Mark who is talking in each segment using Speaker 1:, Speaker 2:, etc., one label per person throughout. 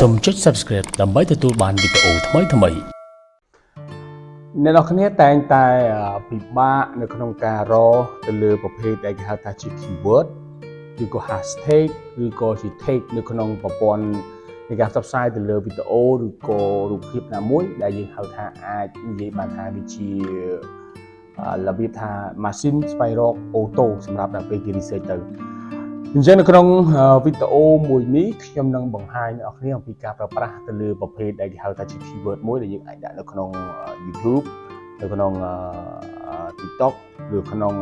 Speaker 1: សូមចុច Subscribe ដើម្បីទទួលបានវីដេអូថ្មីៗអ្នកនរគ្នាតែងតែពិបាកនៅក្នុងការរកទៅលើប្រភេទដែលគេហៅថាជា keyword ឬក៏ hashtag ឬក៏ជា tag នៅក្នុងប្រព័ន្ធនៃការផ្សព្វផ្សាយទៅលើវីដេអូឬក៏រូបភាពណាមួយដែលយើងហៅថាអាចនិយាយបានថាវាជារបៀបថា machine ស្វែងរកអូតូសម្រាប់ដល់ពេលគេ research ទៅអញ្ចឹងនៅក្នុងវីដេអូមួយនេះខ្ញុំនឹងបង្ហាញអ្នកនរគ្នាអំពីការប្រើប្រាស់ទៅលើប្រភេទដែលគេហៅថាជា keyword មួយដែលយើងអាចដាក់នៅក្នុង YouTube នៅក្នុង TikTuk ឬក្នុង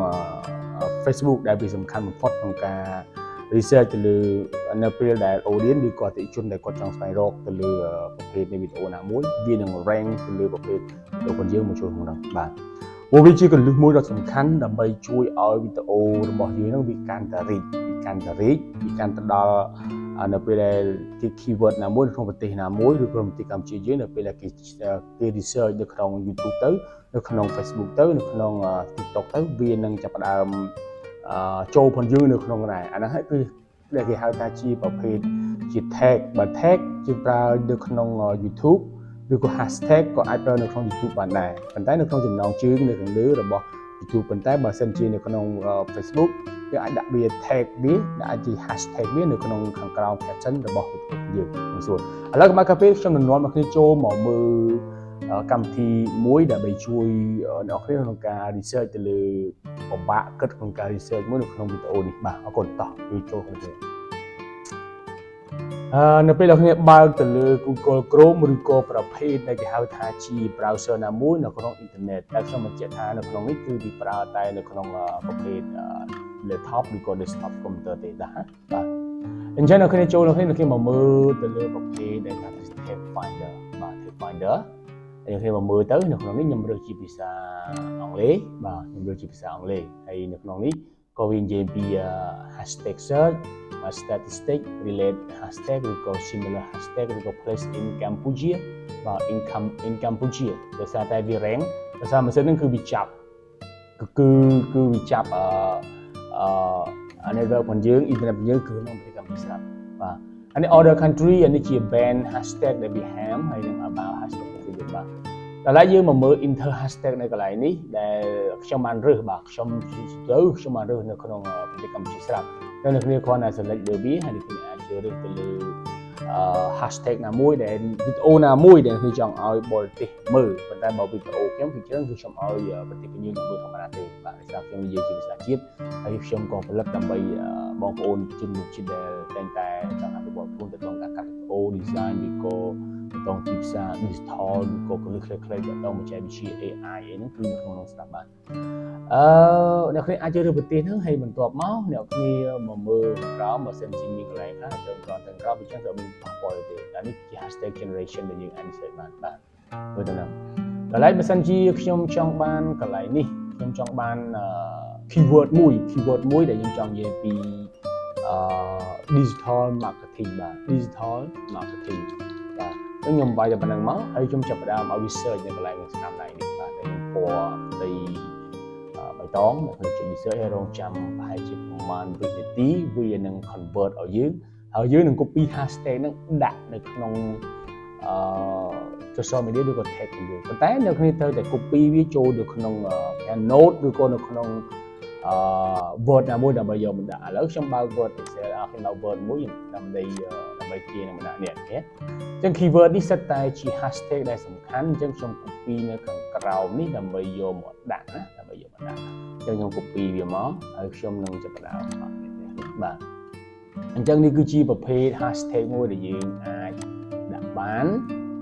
Speaker 1: Facebook ដែលវាសំខាន់បំផុតក្នុងការ research ទៅលើនៅពេលដែល audience ឬក៏អតិថិជនដែលគាត់ចង់ស្វែងរកទៅលើប្រភេទនៃវីដេអូណាមួយវានឹង rank ទៅលើប្រភេទរបស់យើងមកចូលក្នុងនោះបាទវាជាកលឹះមួយដ៏សំខាន់ដើម្បីជួយឲ្យវីដេអូរបស់យើងនឹងវាកាន់តែរីកវាកាន់ទៅដល់នៅពេលដែលគេ keyword ណាមួយនៅក្នុងប្រទេសណាមួយឬក្នុងប្រទេសកម្ពុជាយើងនៅពេលដែលគេ research នៅក្នុង YouTube ទៅនៅក្នុង Facebook ទៅនៅក្នុង TikTok ទៅវានឹងចាប់ផ្ដើមចូលផងយើងនៅក្នុងដែរអាហ្នឹងហើយគឺដែលគេហៅថាជាប្រភេទជា tag បើ tag ជាប្រើនៅក្នុង YouTube ឬក៏ hashtag ក៏អាចប្រើនៅក្នុង YouTube បានដែរប៉ុន្តែនៅក្នុងចំណងជើងនៅខាងលើរបស់ YouTube ប៉ុន្តែបើសិនជានៅក្នុង Facebook យើងអាចដាក់វា tag វាអាចជា hashtag វានៅក្នុងខាងក្រោម caption របស់វីដេអូយើងនឹងសួរឥឡូវកុំឲ្យកាពេលខ្ញុំនឹងនាំអ្នកគ្នាចូលមកមើលកម្មវិធីមួយដើម្បីជួយអ្នកគ្នាក្នុងការ research ទៅលើពិបាកគិតក្នុងការ research មួយនៅក្នុងវីដេអូនេះបាទអរគុណតោះជួយចូលគ្នានៅពេលអ្នកគ្នាបើកទៅលើ Google Chrome ឬក៏ប្រភេទដែលគេហៅថាជា browser ណាមួយនៅក្នុងអ៊ីនធឺណិតតែខ្ញុំបញ្ជាក់ថានៅក្នុងនេះគឺវាប្រើតែនៅក្នុងប្រភេទ laptop ឬក៏ desktop computer ទេបាទអញ្ចឹងអ្នកគ្នាចូលអ្នកគ្នាមកមើលទៅលើប្រភេទដែលគេហៅថា TagsFinder បាទ TagsFinder ហើយអ្នកគ្នាមកមើលទៅនៅក្នុងនេះខ្ញុំរើសជាភាសាអង់គ្លេសបាទខ្ញុំរើសជាភាសាអង់គ្លេសហើយនៅក្នុងនេះក៏វានិយាយពី hashtag search statistic relate hashtag ឬក៏ similar hashtag ឬក៏ place in Cambodia បាទ in Cambodia ដោយសារតែវា rank ដោយសារម៉ាស៊ីនហ្នឹងគឺវាចាប់គឺវាចាប់network របស់យើង internet របស់យើងគឺក្នុងប្រទេសកម្ពុជាស្រាប់បាទអានេះ other country អានេះជា band hashtag ដែលវា ham ហើយនឹង about hashtag របស់យើងបាទដល់ហើយយើងមកមើល inter hashtag នៅកន្លែងនេះដែលខ្ញុំបានរើសបាទខ្ញុំបានរើសនៅក្នុងប្រទេសកម្ពុជាស្រាប់តែអ្នកគ្នាគ្រាន់តែ select លើវាហើយអ្នកគ្នាអាចជ្រើសរើសទៅលើhashtag ណាមួយដែលវីដេអូណាមួយដែលខ្ញុំចង់ឲ្យបរទេសមើលប៉ុន្តែបើវីដេអូខ្ញុំគឺច្រើនគឺខ្ញុំឲ្យប្រទេសយើងមើលធម្មតាទេបាទដោយសារខ្ញុំនិយាយជាភាសាជាតិហើយខ្ញុំក៏ផលិតដើម្បីបងប្អូនជនជាតិដែលតែងតែចង់អភិវឌ្ឍខ្លួនទៅក្នុងការកាត់វីដេអូ design ឬក៏ទៅទីផ្សារ digital ឬក៏កលឹះខ្លីៗទៅដល់បច្ចេកវិទ្យា AI អីហ្នឹងគឺនៅក្នុងនោះស្រាប់បាទអ្នកគ្នាអាចជ្រើសរើសប្រទេសហ្នឹងហើយបន្ទាប់មកអ្នកគ្នាមកមើលក្រោមបើសិនជាមានកន្លែងខ្លះទៅក្រោមទាំងក្រោមវាចឹងទៅមានប៉ះពាល់ទេអានេះជា hashtag generation ដែលយើងអាច research បានបាទមើលទៅហ្នឹងដល់ហើយបើសិនជាខ្ញុំចង់បានកន្លែងនេះខ្ញុំចង់បានkeyword មួយដែលយើងចង់និយាយពីdigital marketing បាទ digital marketing បាទខ្ញុំបាយតែប៉ុណ្្នឹងមកហើយខ្ញុំចាប់ផ្ដើមឲ្យ research នៅកន្លែងស្នាមដៃនេះបាទតែពណ៌ផ្ទៃបៃតងនៅក្នុង research ឲ្យរងចាំប្រហែលជាប្រហែលវិនាទីវានឹង convert ឲ្យយើងហើយយើងនឹង copy hashtag ហ្នឹងដាក់នៅក្នុងsocial media ឬក៏ tag củaយើងប៉ុន្តែនៅគ្នាត្រូវតែ copy វាចូលទៅក្នុង note ឬក៏នៅក្នុងword ណាមួយដើម្បីយកមកដាក់ឥឡូវខ្ញុំបើក word Excel ខ្ញុំបើក word មួយដើម្បីទាញមកដាក់នេះអញ្ចឹង keyword នេះសិតតែជា hashtag ដែលសំខាន់អញ្ចឹងខ្ញុំ copy នៅខាងក្រោមនេះដើម្បីយកមកដាក់ណាដើម្បីយកមកដាក់អញ្ចឹងខ្ញុំ copy វាមកហើយខ្ញុំនឹងចាប់ផ្ដើមបាទអញ្ចឹងនេះគឺជាប្រភេទ hashtag មួយដែលយើងអាចដាក់បាន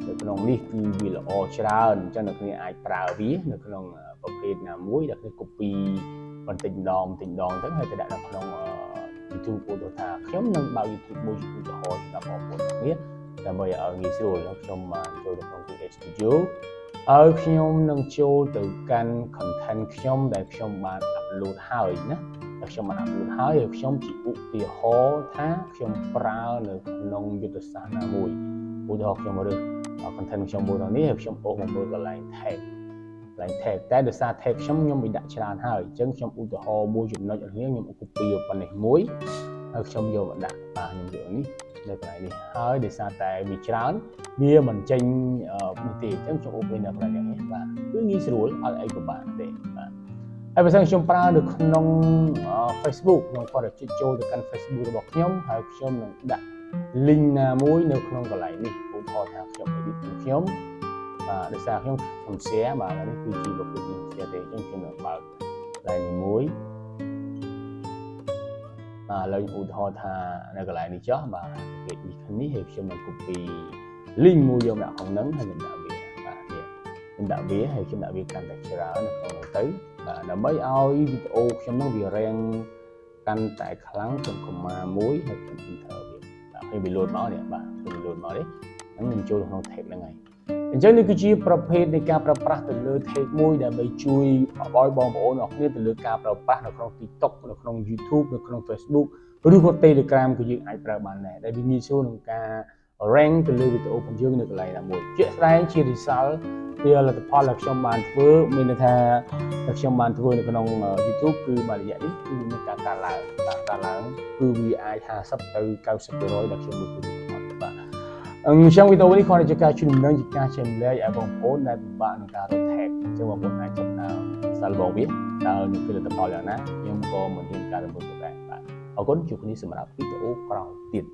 Speaker 1: នៅក្នុងនេះគឺវាល្អច្រើនអញ្ចឹងអ្នកគ្នាអាចប្រើវានៅក្នុងប្រភេទណាមួយដែលគ្នា copy បន្តិចម្ដងទៅហើយទៅដាក់នៅក្នុង YouTube ឧទាហរណ៍ថាខ្ញុំនឹងបើក YouTube មួយឧទាហរណ៍សម្រាប់បងប្អូនគ្នាដើម្បីឲ្យងាយស្រួលហើយខ្ញុំបានចូលទៅក្នុង Create Studio ហើយខ្ញុំនឹងចូលទៅកាន់ content ខ្ញុំដែលខ្ញុំបាន upload ហើយណាតែខ្ញុំបាន upload ហើយខ្ញុំជាឧទាហរណ៍ថាខ្ញុំប្រើនៅក្នុងយុទ្ធសាស្ត្រណាមួយឧទាហរណ៍ខ្ញុំរើស content ខ្ញុំមួយនេះហើយខ្ញុំអូសមកមើលកន្លែង tag តែដោយសារ tag ខ្ញុំមានដាក់ច្រើនហើយអញ្ចឹងខ្ញុំឧទាហរណ៍មួយចំណុចរបស់ខ្ញុំ copy ប៉ុណ្ណេះមួយហ ហើយខ្ញុំយកមកដាក់បាទខ្ញុំយកនេះនៅកន្លែងនេះហើយដោយសារតែវាច្រើនវាមិនចេញនេះទេអញ្ចឹងខ្ញុំអូបនៅកន្លែងនេះបាទគឺងាយស្រួលអត់អីពិបាកទេបាទហើយបើសិនខ្ញុំប្រើនៅក្នុង Facebook ខ្ញុំគាត់ទៅចូលទៅកាន់ Facebook របស់ខ្ញុំហើយខ្ញុំនឹងដាក់ link ណាមួយនៅក្នុងកន្លែងនេះឧទាហរណ៍ថាខ្ញុំ edit ខ្ញុំបាទដោយសារខ្ញុំ share បាទនេះគឺជាប្រភេទ share ទេអញ្ចឹងខ្ញុំនឹងបើកកន្លែងនេះមួយបាទឥឡូវឧទាហរណ៍ថានៅកន្លែងនេះចុះបាទគេនេះហើយខ្ញុំនឹង copy link មួយយកដាក់ក្នុងហ្នឹងហើយខ្ញុំដាក់វាបាទនេះខ្ញុំដាក់វាហើយខ្ញុំដាក់វាកាន់តែច្រើននៅក្នុងហ្នឹងទៅបាទដើម្បីឲ្យវីដេអូខ្ញុំហ្នឹងវារាំងកាន់តែខ្លាំងខ្ញុំកុមារមួយហើយខ្ញុំ enter វាបាទពេលវាលោតមកនេះបាទពេលវាលោតមកនេះហ្នឹងខ្ញុំចូលក្នុង tag ហ្នឹងហើយអញ្ចឹងនេះគឺជាប្រភេទនៃការប្រើប្រាស់ទៅលើ tag មួយដើម្បីជួយឲ្យបងប្អូនអរគ្នាទៅលើការប្រើប្រាស់នៅក្នុង TikTuk នៅក្នុង YouTube នៅក្នុង Facebook ឬក៏ Telegram ក៏យើងអាចប្រើបានដែរដែលវាងាយស្រួលក្នុងការ rank ទៅលើវីដេអូរបស់យើងនៅកន្លែងណាមួយជាក់ស្ដែងជា result ពីលទ្ធផលដែលខ្ញុំបានធ្វើមានន័យថាខ្ញុំបានធ្វើនៅក្នុង YouTube គឺមួយរយៈនេះគឺមានការកើនឡើងគឺវាអាច50ទៅ90%ដែលខ្ញុំមើលគឺបាទអញ្ចឹងវីដេអូនេះគ្រាន់តែជាការជួយដំណឹងជាការជំលែកឲ្យបងប្អូនដែលពិបាកក្នុងការរក tag អញ្ចឹងបងប្អូនអាចចាប់ដើមសាកល្បងវាតើនឹងគឺលទ្ធផលយ៉ាងណាខ្ញុំក៏មិនហ៊ានការរំលឹកដែរបាទអរគុណជួបគ្នាសម្រាប់វីដេអូក្រោយទៀត